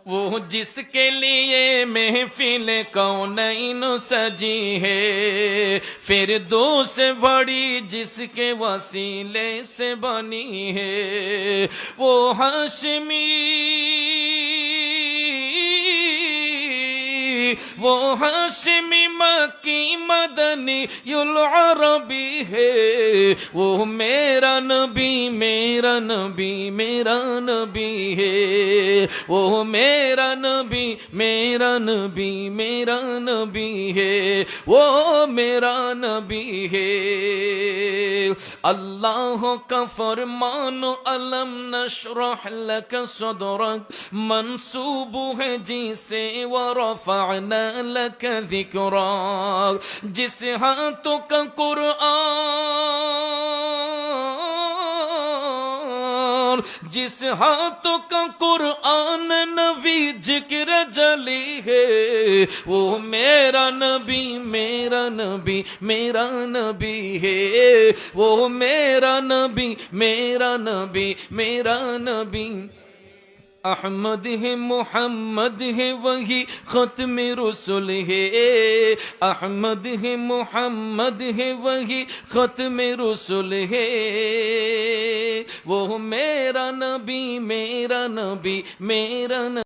وہ جس کے لیے محفل کونین سجی ہے، فردوس بڑی جس کے وسیلے سے بنی ہے، وہ ہاشمی مکی مدنی العربی ہے، وہ میرا نبی میرا نبی میرا نبی ہے، وہ میرا نبی میرا نبی میرا نبی ہے، وہ میرا نبی ہے۔ اللہ کا فرمان علم نشرح لک صدرک منسوب ہے جی سے، ورفعنا لک ذکرک، جس ہاتھوں کا جس ہاتھوں کا قرآن نبی ذکر جلی ہے، وہ میرا نبی میرا نبی میرا نبی ہے، وہ میرا نبی میرا نبی میرا نبی۔ احمد ہے محمد ہے وہی ختم رسول ہے، احمد ہے محمد ہے وہی ختم رسول ہے، وہ میرا نبی میرا نبی میرا نبی۔